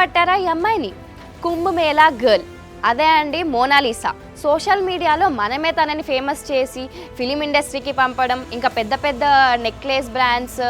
గుర్తుపట్టారా ఈ అమ్మాయిని? కుంభమేళా గర్ల్, అదే అండి మోనాలిసా. సోషల్ మీడియాలో మనమే తనని ఫేమస్ చేసి ఫిలిం ఇండస్ట్రీకి పంపడం, ఇంకా పెద్ద పెద్ద నెక్లెస్ బ్రాండ్స్,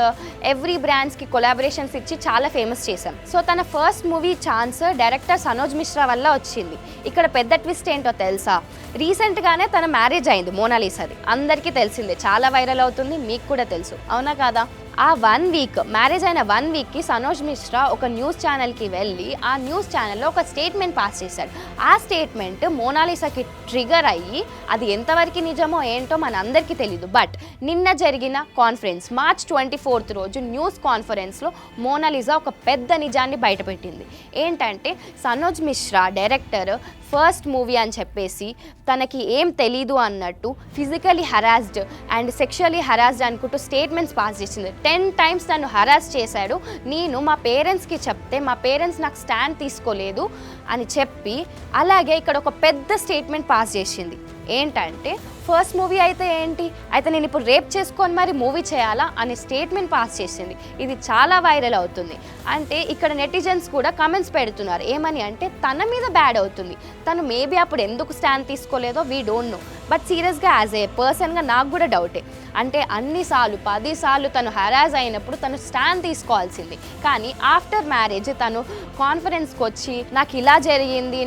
ఎవ్రీ బ్రాండ్స్కి కొలాబరేషన్స్ ఇచ్చి చాలా ఫేమస్ చేశాం. సో తన first movie chance director Sanoj Mishra వల్ల వచ్చింది. ఇక్కడ పెద్ద ట్విస్ట్ ఏంటో తెలుసా? రీసెంట్గానే తన మ్యారేజ్ అయింది మోనాలిసాది, అందరికీ తెలిసిందే, చాలా వైరల్ అవుతుంది, మీకు కూడా తెలుసు, అవునా కాదా? ఆ 1 వీక్, మ్యారేజ్ అయిన 1 వీక్కి సనోజ్ మిశ్రా ఒక న్యూస్ ఛానల్కి వెళ్ళి ఆ న్యూస్ ఛానల్లో ఒక స్టేట్మెంట్ పాస్ చేశాడు. ఆ స్టేట్మెంట్ మోనాలిసాకి ట్రిగర్ అయ్యి అది ఎంతవరకు నిజమో ఏంటో మన అందరికీ తెలీదు. బట్ నిన్న జరిగిన కాన్ఫరెన్స్, మార్చ్ 24th రోజు న్యూస్ కాన్ఫరెన్స్లో మోనాలిసా ఒక పెద్ద నిజాన్ని బయటపెట్టింది. ఏంటంటే Sanoj Mishra director first movie అని చెప్పేసి తనకి ఏం తెలీదు అన్నట్టు physically harassed and sexually harassed అనుకుంటూ స్టేట్మెంట్స్ పాస్ చేసింది. 10 times నన్ను హరాస్ చేశాడు, నేను మా పేరెంట్స్కి చెప్తే మా పేరెంట్స్ నాకు స్టాండ్ తీసుకోలేదు అని చెప్పి, అలాగే ఇక్కడ ఒక పెద్ద స్టేట్మెంట్ పాస్ చేసింది. ఏంటంటే ఫస్ట్ మూవీ అయితే ఏంటి, అయితే నేను ఇప్పుడు రేప్ చేసుకొని మరి మూవీ చేయాలా అనే స్టేట్మెంట్ పాస్ చేసింది. ఇది చాలా వైరల్ అవుతుంది. అంటే ఇక్కడ నెటిజన్స్ కూడా కమెంట్స్ పెడుతున్నారు, ఏమని అంటే తన మీద బ్యాడ్ అవుతుంది, తను మేబీ అప్పుడు ఎందుకు స్టాండ్ తీసుకోలేదో వీ డోంట్ నో. బట్ సీరియస్గా యాజ్ ఏ పర్సన్గా నాకు కూడా డౌటే. అంటే అన్నిసార్లు 10 సార్లు తను హరాస్ అయినప్పుడు తను స్టాండ్ తీసుకోవాల్సింది, కానీ ఆఫ్టర్ మ్యారేజ్ తను కాన్ఫరెన్స్కి వచ్చి నాకు ఇలా జరిగింది,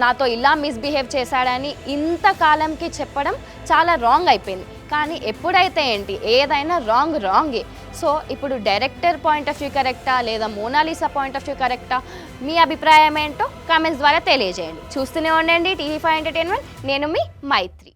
నాతో ఇలా మిస్బిహేవ్ చేశాడని ఇంతకాలంకి చెప్పడం చాలా రాంగ్ అయిపోయింది. కానీ ఎప్పుడైతే ఏంటి, ఏదైనా రాంగే. సో ఇప్పుడు డైరెక్టర్ పాయింట్ ఆఫ్ వ్యూ కరెక్టా లేదా మోనాలిసా పాయింట్ ఆఫ్ వ్యూ కరెక్టా? మీ అభిప్రాయం ఏంటో కామెంట్స్ ద్వారా తెలియజేయండి. చూస్తూనే ఉండండి TV5 ఎంటర్టైన్మెంట్. నేను మీ మైత్రి.